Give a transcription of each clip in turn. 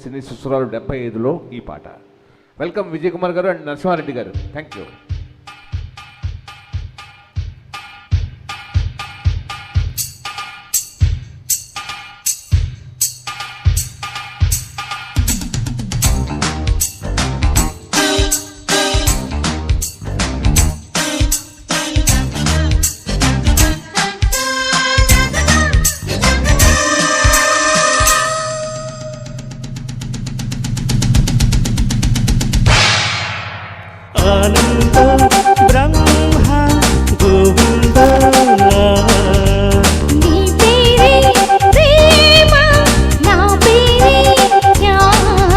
సినీ సుస్వరాలు 75లో ఈ పాట. వెల్కమ్ విజయ్ కుమార్ గారు అండ్ నరసింహారెడ్డి గారు. Thank you. ఆనంద బ్రహ్మ గోవింద నీ పేరే ప్రేమ నా పేరే జ్ఞాన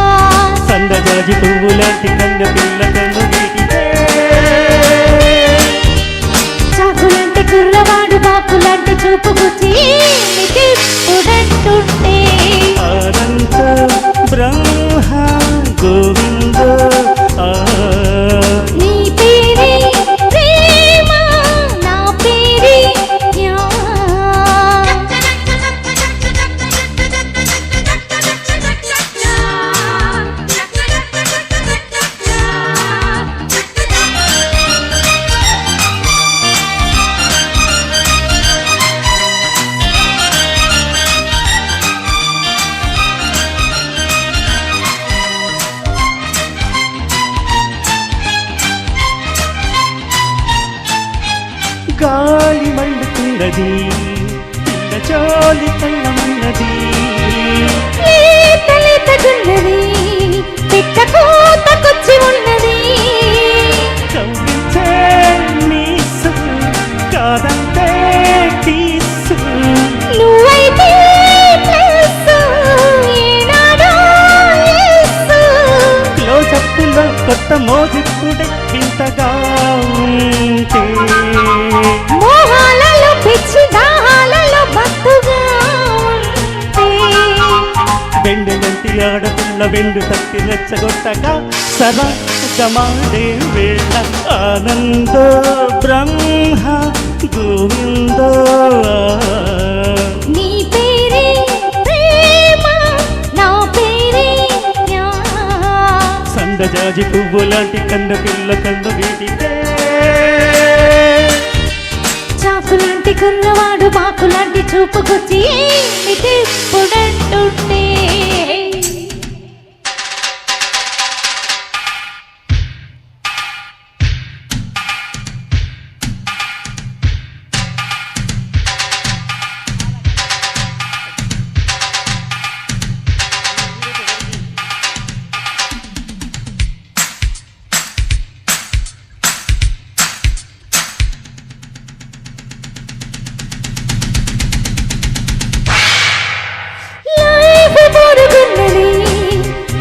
సందజాజి పువ్వులాంటి కన్న పిల్ల కన్ను వీటితే చాకులంటే కుర్రవాడు బాకులంటే చూపుకొచ్చి ఉడంటుంటే ఆనంద బ్రహ్మ గోవింద నీ పేరే ప్రేమ నా పేరే గాలి మండుతున్నది పిల్ల చోలి కళ్ళమన్నది లేతగున్నది పిట్ట కూతకొచ్చి ఉన్నది కవ్వించే నీసు కాదంటే తీసు నువ్వైతే ప్లస్ ఏనాడో ఎస్ క్లోజప్పులో కొత్త మోజిప్పుడే వింతగా ఉంటే మోహాలలో పిచ్చి దాహాలలో మత్తుగా ఉంటే వెండి ఆడపిల్ల వెండు తప్పి రెచ్చగొట్టగా సరాగమాడే వేళ ఆనంద బ్రహ్మ గోవింద నీ పేరే ప్రేమ నా పేరే జ్ఞాన సందజాజి పువ్వులాంటి కన్న పిల్ల కన్ను వీటితే చాకులాంటి కుర్రవాడు బాకులాంటి చూపుకొచ్చి పుడంటుంటే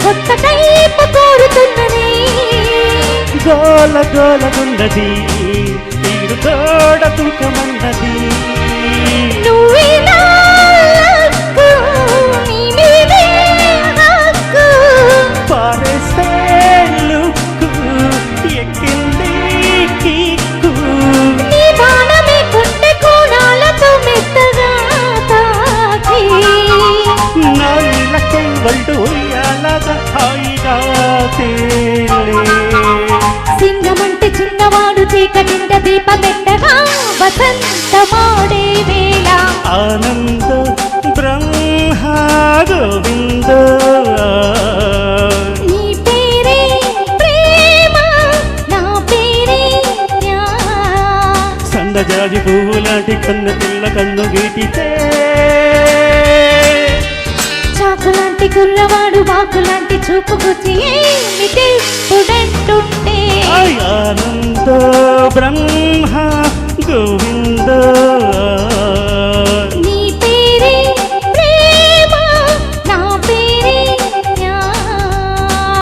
కొత్త టైపు కోరుతున్నది గోల గోలగున్నది తీరు తోడ తూకమన్నది నువ్వే నా హక్కు, నీ మీదే హక్కు. పారేస్తే లుక్కు ఎక్కింది కిక్కు నీ బాణమే గుండె కోణాలతో మెత్తగా తాకి నా ఇళ్ళకై వల్డు ఉయ్యాలగా హాయిగా తేలే సింగమంటే చిన్నవాడు చీకటింట దీపమెట్టగా వసంతమాడే వేళ ఆనంద బ్రహ్మ గోవింద నీ పేరే ప్రేమ నా పేరే జ్ఞాన సందజాజి పువ్వులాంటి కన్ను పిల్ల కన్ను గీటితే చాకులాంటి కుర్రవాడు బాకులాంటి చూపుకొచ్చి పుడంటుంటే ఆనంద బ్రహ్మ గోవింద